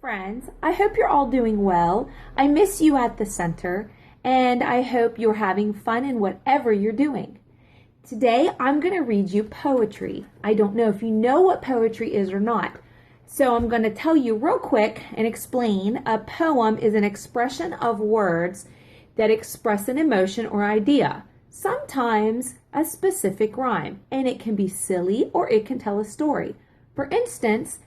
friends. I hope you're all doing well. I miss you at the center, and I hope you're having fun in whatever you're doing. Today, I'm going to read you poetry. I don't know if you know what poetry is or not, so I'm going to tell you real quick and explain. A poem is an expression of words that express an emotion or idea, sometimes a specific rhyme, and it can be silly or it can tell a story. For instance,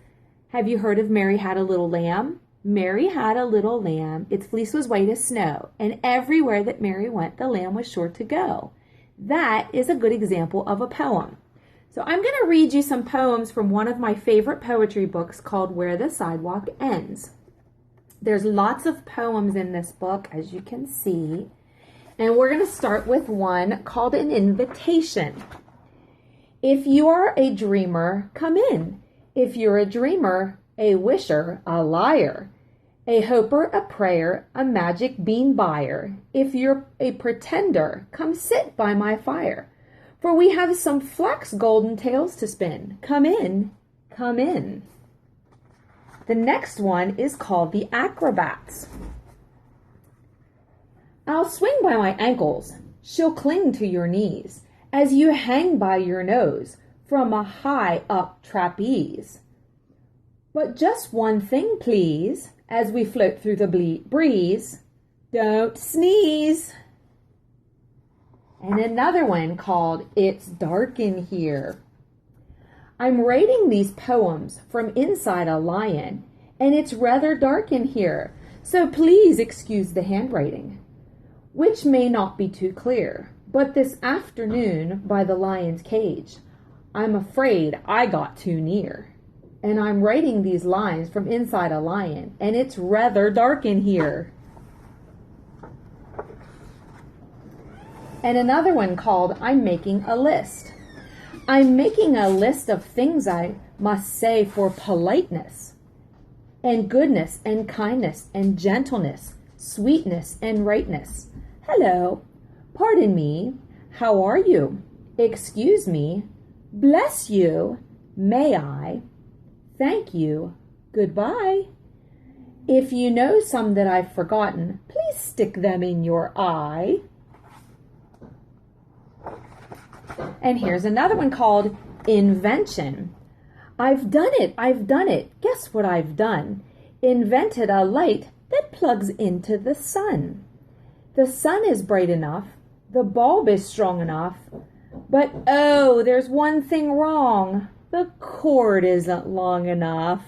have you heard of Mary Had a Little Lamb? Mary had a little lamb, its fleece was white as snow, and everywhere that Mary went, the lamb was sure to go. That is a good example of a poem. So I'm going to read you some poems from one of my favorite poetry books called Where the Sidewalk Ends. There's lots of poems in this book, as you can see, and we're going to start with one called An Invitation. If you are a dreamer, come in. If you're a dreamer, a wisher, a liar, a hoper, a prayer, a magic bean buyer. If you're a pretender, come sit by my fire. For we have some flax golden tales to spin. Come in, come in. The next one is called the Acrobats. I'll swing by my ankles, she'll cling to your knees, as you hang by your nose from a high up trapeze. But just one thing, please, as we float through the breeze, don't sneeze. And another one called It's Dark in Here. I'm writing these poems from inside a lion, and it's rather dark in here, so please excuse the handwriting, which may not be too clear. But this afternoon by the lion's cage, I'm afraid I got too near. And I'm writing these lines from inside a lion, and it's rather dark in here. And another one called I'm Making a List. I'm making a list of things I must say for politeness, and goodness, and kindness, and gentleness, sweetness, and rightness. Hello, pardon me, how are you? Excuse me, bless you, may I? Thank you, goodbye. If you know some that I've forgotten, please stick them in your eye. And here's another one called Invention. I've done it, guess what I've done? Invented a light that plugs into the sun. The sun is bright enough, the bulb is strong enough, but oh, there's one thing wrong. The cord isn't long enough.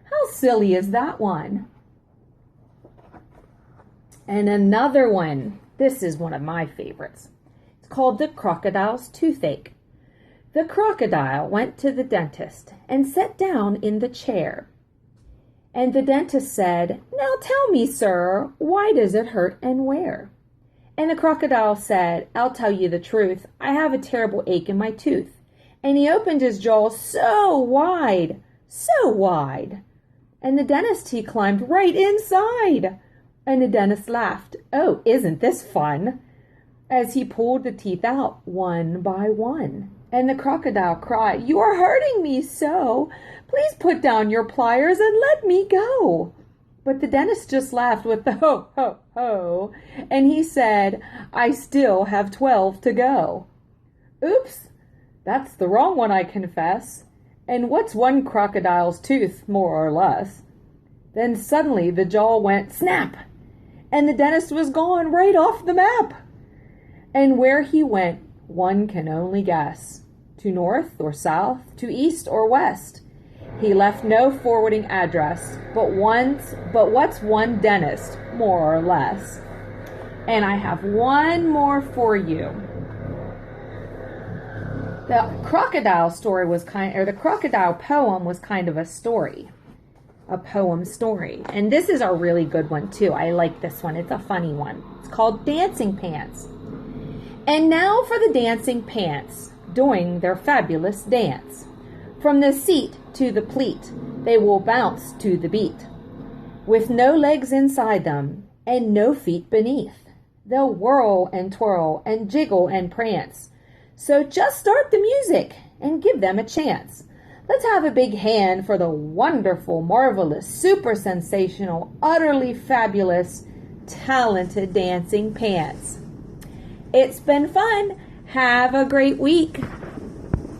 How silly is that one? And another one. This is one of my favorites. It's called The Crocodile's Toothache. The crocodile went to the dentist and sat down in the chair. And the dentist said, "Now tell me, sir, why does it hurt and where?" And the crocodile said, "I'll tell you the truth. I have a terrible ache in my tooth." And he opened his jaws so wide, and the dentist, he climbed right inside. And the dentist laughed, "Oh, isn't this fun?" as he pulled the teeth out one by one. And the crocodile cried, "You are hurting me so. Please put down your pliers and let me go." But the dentist just laughed with the ho, ho, ho, and he said, "I still have 12 to go." Oops. That's the wrong one, I confess. And what's one crocodile's tooth, more or less? Then suddenly the jaw went snap, and the dentist was gone right off the map. And where he went, one can only guess. To north or south, to east or west. He left no forwarding address, but what's one dentist, more or less? And I have one more for you. The crocodile story was the crocodile poem was kind of a story, a poem story. And this is a really good one too. I like this one. It's a funny one. It's called Dancing Pants. And now for the dancing pants, doing their fabulous dance. From the seat to the pleat, they will bounce to the beat. With no legs inside them and no feet beneath, they'll whirl and twirl and jiggle and prance. So just start the music and give them a chance. Let's have a big hand for the wonderful, marvelous, super sensational, utterly fabulous, talented dancing pants. It's been fun. Have a great week.